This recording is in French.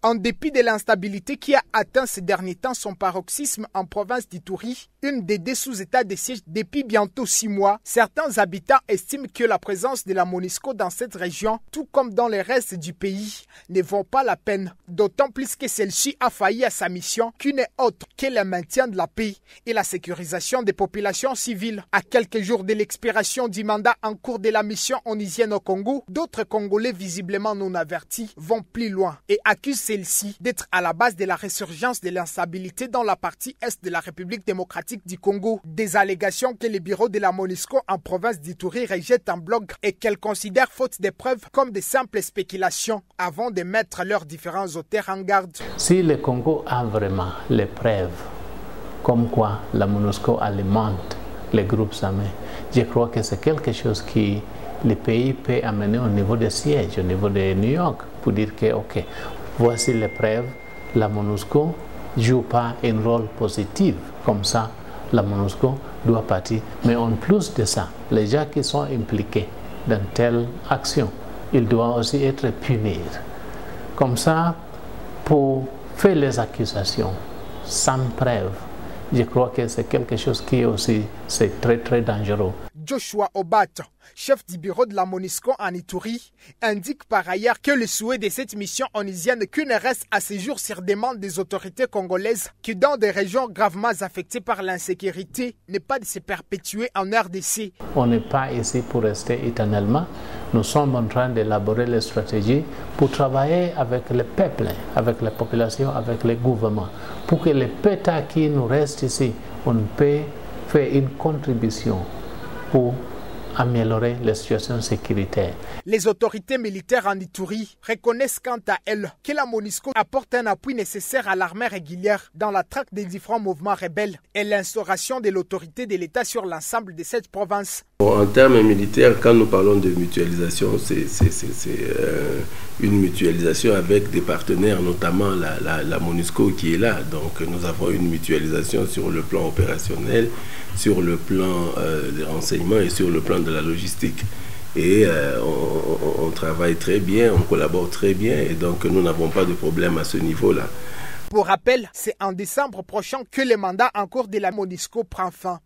En dépit de l'instabilité qui a atteint ces derniers temps son paroxysme en province d'Ituri, une des sous-états de siège depuis bientôt 6 mois, certains habitants estiment que la présence de la MONUSCO dans cette région, tout comme dans le reste du pays, ne vaut pas la peine, d'autant plus que celle-ci a failli à sa mission qui n'est autre que le maintien de la paix et la sécurisation des populations civiles. À quelques jours de l'expiration du mandat en cours de la mission onusienne au Congo, d'autres Congolais visiblement non avertis vont plus loin et accusent celle-ci d'être à la base de la résurgence de l'instabilité dans la partie est de la République démocratique du Congo. Des allégations que le bureau de la MONUSCO en province d'Ituri rejette en bloc et qu'elle considère faute de preuves comme de simples spéculations avant de mettre leurs différents auteurs en garde. Si le Congo a vraiment les preuves comme quoi la MONUSCO alimente les groupes armés, je crois que c'est quelque chose qui le pays peut amener au niveau des sièges, au niveau de New York, pour dire que, ok, voici les preuves, la MONUSCO ne joue pas un rôle positif. Comme ça, la MONUSCO doit partir. Mais en plus de ça, les gens qui sont impliqués dans telle action, ils doivent aussi être punis. Comme ça, pour faire les accusations sans preuve, je crois que c'est quelque chose qui est aussi très très dangereux. Joshua Obat, chef du bureau de la MONUSCO en Ituri, indique par ailleurs que le souhait de cette mission onusienne qu'une reste à ce jour sur demande des autorités congolaises qui dans des régions gravement affectées par l'insécurité n'est pas de se perpétuer en RDC. On n'est pas ici pour rester éternellement. Nous sommes en train d'élaborer les stratégies pour travailler avec le peuple, avec la population, avec les gouvernements, pour que les pétas qui nous restent ici, on peut faire une contribution pour améliorer la situation sécuritaire. Les autorités militaires en Ituri reconnaissent quant à elles que la MONUSCO apporte un appui nécessaire à l'armée régulière dans la traque des différents mouvements rebelles et l'instauration de l'autorité de l'État sur l'ensemble de cette province. En termes militaires, quand nous parlons de mutualisation, c'est une mutualisation avec des partenaires, notamment la MONUSCO qui est là. Donc nous avons une mutualisation sur le plan opérationnel, sur le plan des renseignements et sur le plan de la logistique. Et on travaille très bien, on collabore très bien et donc nous n'avons pas de problème à ce niveau-là. Pour rappel, c'est en décembre prochain que le mandat en cours de la MONUSCO prend fin.